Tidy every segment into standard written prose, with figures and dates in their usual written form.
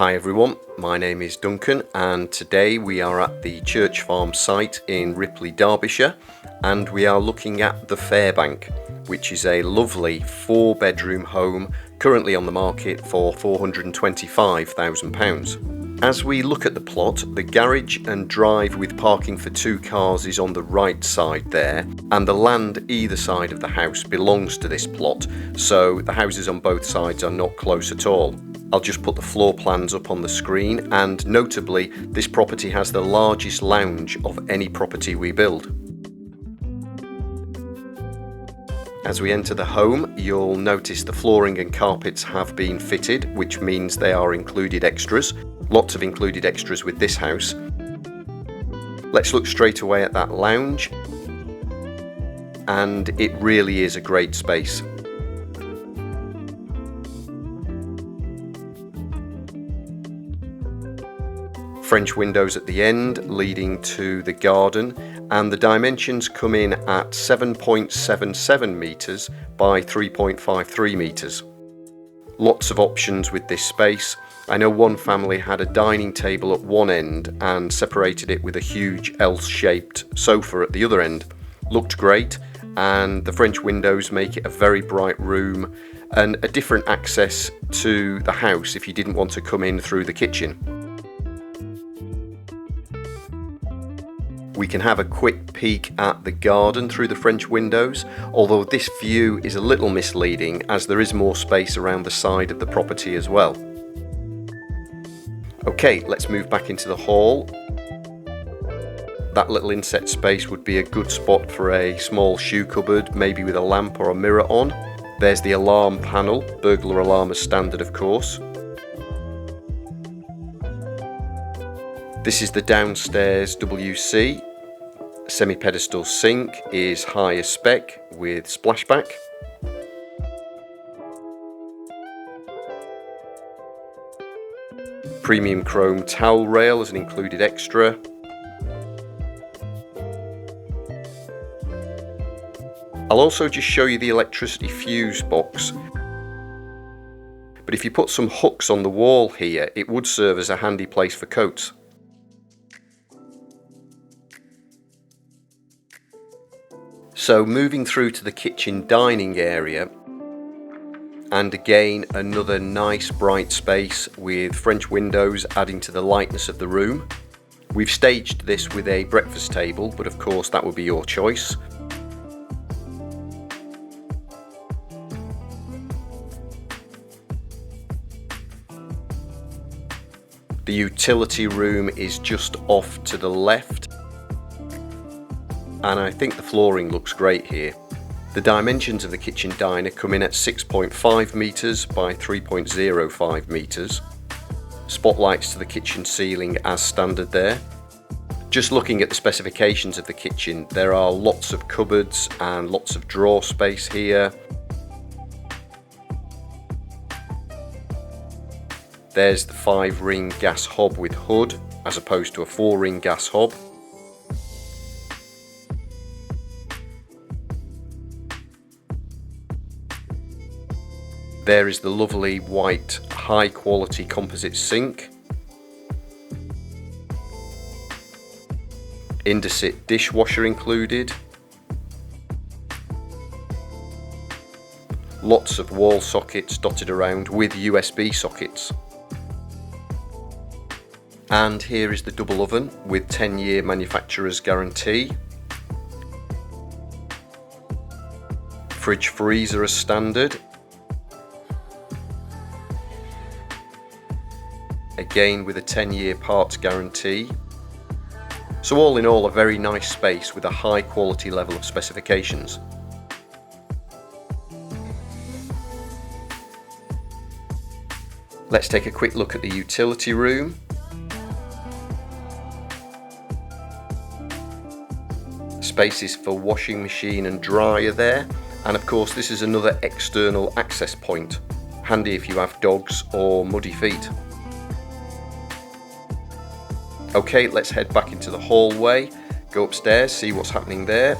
Hi everyone, my name is Duncan and today we are at the Church Farm site in Ripley Derbyshire and we are looking at the Fairbank, which is a lovely 4-bedroom home currently on the market for £425,000. As we look at the plot, the garage and drive with parking for 2 cars is on the right side there, and the land either side of the house belongs to this plot, so the houses on both sides are not close at all. I'll just put the floor plans up on the screen, and notably this property has the largest lounge of any property we build. As we enter the home, you'll notice the flooring and carpets have been fitted, which means they are included extras. Lots of included extras with this house. Let's look straight away at that lounge, and it really is a great space. French windows at the end leading to the garden, and the dimensions come in at 7.77 metres by 3.53 metres. Lots of options with this space. I know one family had a dining table at one end and separated it with a huge L-shaped sofa at the other end. Looked great, and the French windows make it a very bright room and a different access to the house if you didn't want to come in through the kitchen. We can have a quick peek at the garden through the French windows, although this view is a little misleading as there is more space around the side of the property as well. Okay, let's move back into the hall. That little inset space would be a good spot for a small shoe cupboard, maybe with a lamp or a mirror on. There's the alarm panel, burglar alarm as standard of course. This is the downstairs WC. Semi-pedestal sink is higher spec with splashback. Premium chrome towel rail as an included extra. I'll also just show you the electricity fuse box. But if you put some hooks on the wall here, it would serve as a handy place for coats. So moving through to the kitchen dining area, and again another nice bright space with French windows adding to the lightness of the room. We've staged this with a breakfast table, but of course that would be your choice. The utility room is just off to the left, and I think the flooring looks great here. The dimensions of the kitchen diner come in at 6.5 metres by 3.05 metres. Spotlights to the kitchen ceiling as standard there. Just looking at the specifications of the kitchen, there are lots of cupboards and lots of drawer space here. There's the 5-ring gas hob with hood as opposed to a 4-ring gas hob. There is the lovely white high quality composite sink. Indesit dishwasher included. Lots of wall sockets dotted around with USB sockets. And here is the double oven with 10-year manufacturer's guarantee. Fridge freezer as standard. Again with a 10-year parts guarantee. So all in all, a very nice space with a high quality level of specifications. Let's take a quick look at the utility room. Spaces for washing machine and dryer there, and of course this is another external access point, handy if you have dogs or muddy feet. Okay, let's head back into the hallway, go upstairs, see what's happening there.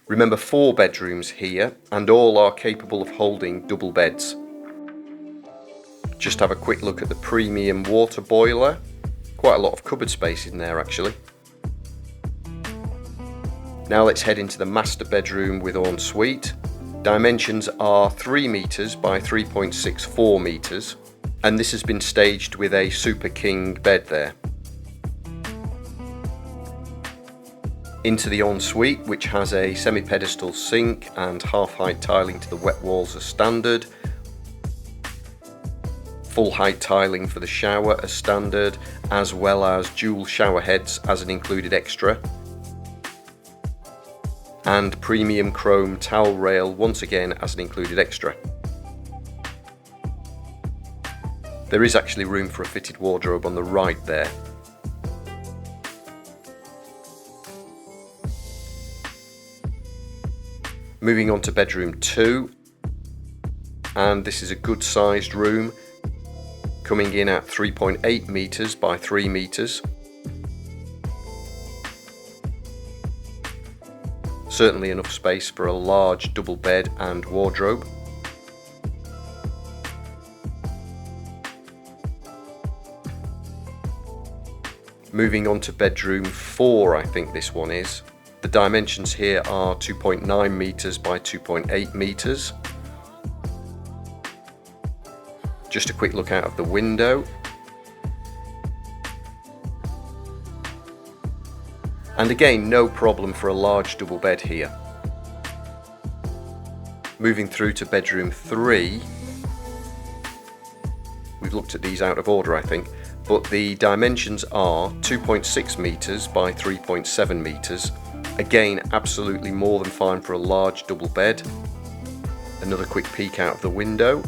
Remember, 4 bedrooms here, and all are capable of holding double beds. Just have a quick look at the premium water boiler. Quite a lot of cupboard space in there actually. Now let's head into the master bedroom with ensuite. Dimensions are 3 meters by 3.64 meters, and this has been staged with a Super King bed there. Into the ensuite, which has a semi-pedestal sink and half-height tiling to the wet walls as standard. Full height tiling for the shower as standard, as well as dual shower heads as an included extra. And premium chrome towel rail once again as an included extra. There is actually room for a fitted wardrobe on the right there. Moving on to bedroom 2, and this is a good sized room, coming in at 3.8 meters by 3 meters. Certainly enough space for a large double bed and wardrobe. Moving on to bedroom 4, I think this one is. The dimensions here are 2.9 meters by 2.8 meters. Just a quick look out of the window. And again, no problem for a large double bed here. Moving through to bedroom 3. We've looked at these out of order, I think, but the dimensions are 2.6 meters by 3.7 meters. Again, absolutely more than fine for a large double bed. Another quick peek out of the window.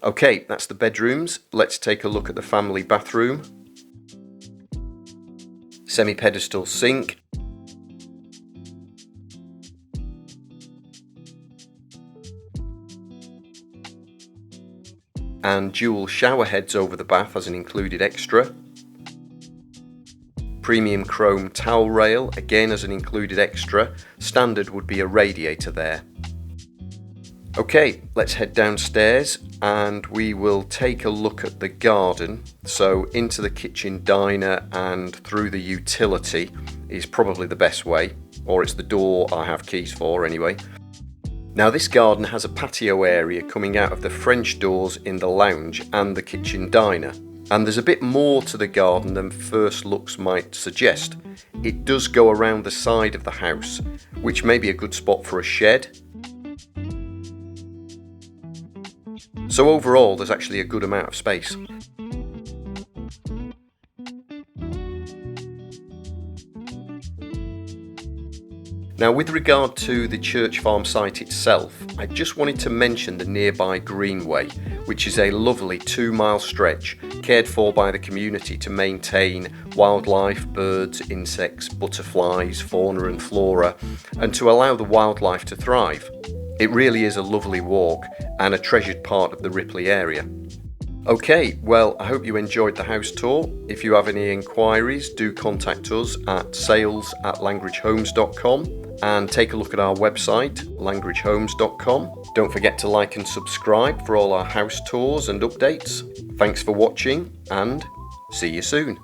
Okay, that's the bedrooms. Let's take a look at the family bathroom. Semi-pedestal sink. And dual shower heads over the bath as an included extra. Premium chrome towel rail, again as an included extra. Standard would be a radiator there. Okay, let's head downstairs and we will take a look at the garden. So into the kitchen diner and through the utility is probably the best way, or it's the door I have keys for anyway. Now this garden has a patio area coming out of the French doors in the lounge and the kitchen diner. And there's a bit more to the garden than first looks might suggest. It does go around the side of the house, which may be a good spot for a shed. So overall, there's actually a good amount of space. Now with regard to the Church Farm site itself, I just wanted to mention the nearby Greenway, which is a lovely 2-mile stretch cared for by the community to maintain wildlife, birds, insects, butterflies, fauna and flora, and to allow the wildlife to thrive. It really is a lovely walk and a treasured part of the Ripley area. Okay, well, I hope you enjoyed the house tour. If you have any inquiries, do contact us at sales@langridgehomes.com and take a look at our website, langridgehomes.com. Don't forget to like and subscribe for all our house tours and updates. Thanks for watching and see you soon.